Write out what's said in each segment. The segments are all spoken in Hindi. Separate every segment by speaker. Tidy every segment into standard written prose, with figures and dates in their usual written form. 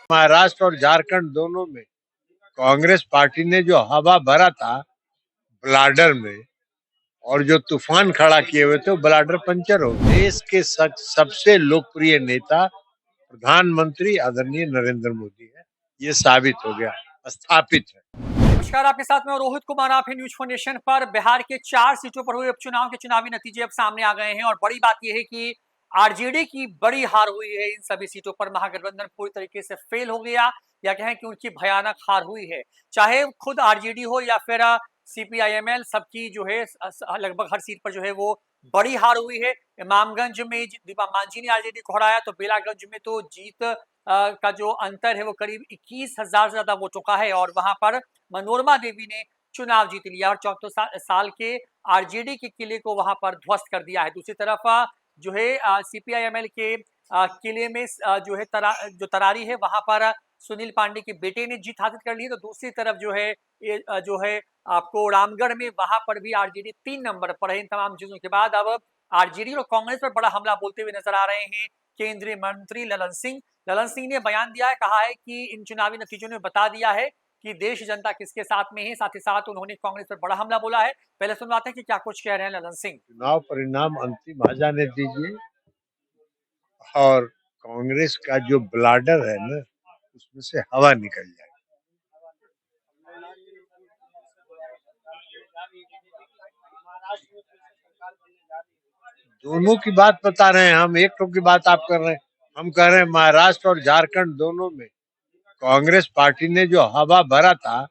Speaker 1: महाराष्ट्र और झारखंड दोनों में कांग्रेस पार्टी ने जो हवा भरा था ब्लाडर में और जो तूफान खड़ा किए हुए थे वो ब्लाडर पंचर हो गए। देश के सबसे लोकप्रिय नेता प्रधानमंत्री आदरणीय नरेंद्र मोदी है, ये साबित हो गया, स्थापित है।
Speaker 2: नमस्कार, आपके साथ में रोहित कुमार, आप है न्यूज फॉर नेशन पर। बिहार के 4 सीटों पर हुए उपचुनाव के चुनावी नतीजे अब सामने आ गए हैं और बड़ी बात यह है कि आरजेडी की बड़ी हार हुई है। इन सभी सीटों पर महागठबंधन पूरी तरीके से फेल हो गया, या कहें कि उनकी भयानक हार हुई है। चाहे खुद आरजेडी हो या फिर सीपीआईएमएल, सबकी जो है लगभग हर सीट पर जो है वो बड़ी हार हुई है। इमामगंज में दीपा मांझी ने आरजेडी को हराया, तो बेलागंज में तो जीत का जो अंतर है वो करीब 21,000 से ज्यादा वोटों का है और वहां पर मनोरमा देवी ने चुनाव जीत लिया और 74 साल के आरजेडी के किले को वहां पर ध्वस्त कर दिया है। दूसरी तरफ जो है सीपीआईएमएल के किले में जो है जो तरारी है वहां पर सुनील पांडे के बेटे ने जीत हासिल कर ली है। तो दूसरी तरफ जो है जो है आपको रामगढ़ में वहां पर भी आरजेडी 3 नंबर पर है। इन तमाम चीजों के बाद अब आरजेडी और कांग्रेस पर बड़ा हमला बोलते हुए नजर आ रहे हैं केंद्रीय मंत्री ललन सिंह। ललन सिंह ने बयान दिया है, कहा है कि इन चुनावी नतीजों ने बता दिया है कि देश जनता किसके साथ में है। साथ ही साथ उन्होंने कांग्रेस पर बड़ा हमला बोला है। पहले सुनवाते हैं कि क्या कुछ कह रहे हैं ललन सिंह।
Speaker 1: चुनाव परिणाम अंतिम आ जाने दीजिए और कांग्रेस का जो ब्लाडर है ना, उसमें से हवा निकल जाए। दोनों की बात बता रहे हैं हम, एक ठो की बात आप कर रहे हैं। हम कह रहे हैं महाराष्ट्र और झारखंड दोनों में कांग्रेस पार्टी ने जो हवा भरा था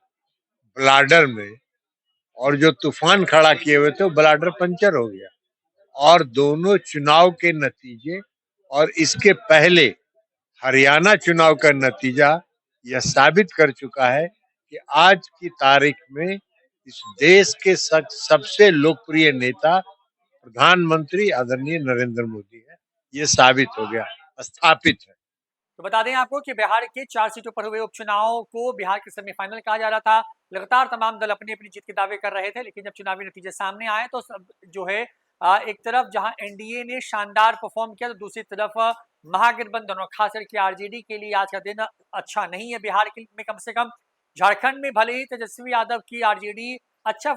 Speaker 1: ब्लाडर में और जो तूफान खड़ा किए हुए थे वो ब्लाडर पंचर हो गया। और दोनों चुनाव के नतीजे और इसके पहले हरियाणा चुनाव का नतीजा यह साबित कर चुका है कि आज की तारीख में इस देश के सबसे लोकप्रिय नेता प्रधानमंत्री आदरणीय नरेंद्र मोदी है, ये साबित हो गया, स्थापित है।
Speaker 2: तो बता दें आपको कि बिहार के 4 सीटों पर हुए उपचुनाव को बिहार के सेमीफाइनल कहा जा रहा था। लगातार तमाम दल अपनी अपनी जीत के दावे कर रहे थे, लेकिन जब चुनावी नतीजे सामने आए तो सब जो है एक तरफ जहां एनडीए ने शानदार परफॉर्म किया, तो दूसरी तरफ महागठबंधन और खास करके आरजेडी के लिए आज का दिन अच्छा नहीं है। बिहार में कम से कम, झारखंड में भले ही तेजस्वी यादव की आरजेडी अच्छा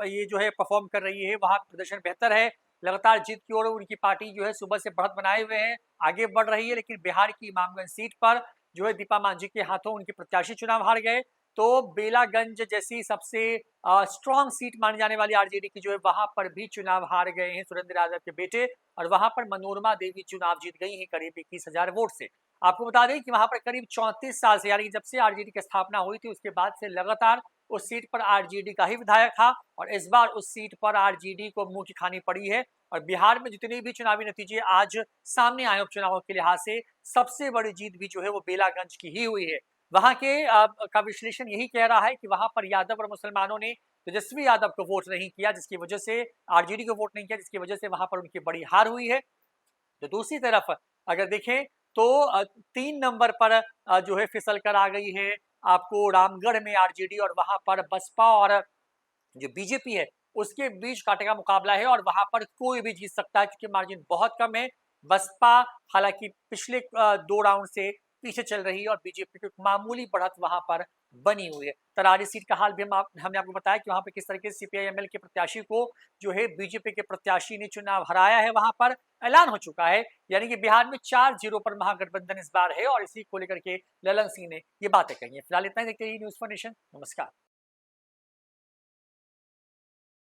Speaker 2: ये जो है परफॉर्म कर रही है, वहां प्रदर्शन बेहतर है, लगातार जीत की ओर उनकी पार्टी जो है सुबह से बढ़त बनाए हुए हैं, आगे बढ़ रही है। लेकिन बिहार की इमामगंज सीट पर जो है दीपा मांझी के हाथों उनके प्रत्याशी चुनाव हार गए। तो बेलागंज जैसी सबसे स्ट्रॉन्ग सीट मानी जाने वाली आरजेडी की जो है वहां पर भी चुनाव हार गए हैं सुरेंद्र यादव के बेटे, और वहां पर मनोरमा देवी चुनाव जीत गई हैं करीब 21,000 वोट से। आपको बता दें कि वहां पर करीब 34 साल से, यानी जब से आरजेडी की स्थापना हुई थी उसके बाद से लगातार उस सीट पर आरजेडी का ही विधायक था और इस बार उस सीट पर आरजेडी को मुंह की खानी पड़ी है। और बिहार में जितने भी चुनावी नतीजे आज सामने आए उपचुनाव के लिहाज से, सबसे बड़ी जीत भी जो है वो बेलागंज की ही हुई है। वहां के का विश्लेषण यही कह रहा है कि वहां पर यादव और मुसलमानों ने तेजस्वी यादव को वोट नहीं किया, जिसकी वजह से आरजेडी को वोट नहीं किया, जिसकी वजह से वहां पर उनकी बड़ी हार हुई है। तो दूसरी तरफ अगर देखें तो 3 नंबर पर जो है फिसल कर आ गई है आपको रामगढ़ में आरजेडी, और वहां पर बसपा और जो बीजेपी है उसके बीच कांटे का मुकाबला है और वहां पर कोई भी जीत सकता है क्योंकि मार्जिन बहुत कम है। बसपा हालांकि पिछले 2 राउंड से पीछे चल रही है और बीजेपी की मामूली बढ़त वहां पर बनी हुई है। तरारी सीट का हाल भी हमने आपको बताया कि वहां पर किस तरीके से सीपीआईएमएल के प्रत्याशी को जो है बीजेपी के प्रत्याशी ने चुनाव हराया है। वहां पर ऐलान हो चुका है, यानी कि बिहार में 4-0 पर महागठबंधन इस बार है और इसी को लेकर के ललन सिंह ने ये बातें कही है। फिलहाल इतना ही, देखते रहिए न्यूज फॉर नेशन। नमस्कार।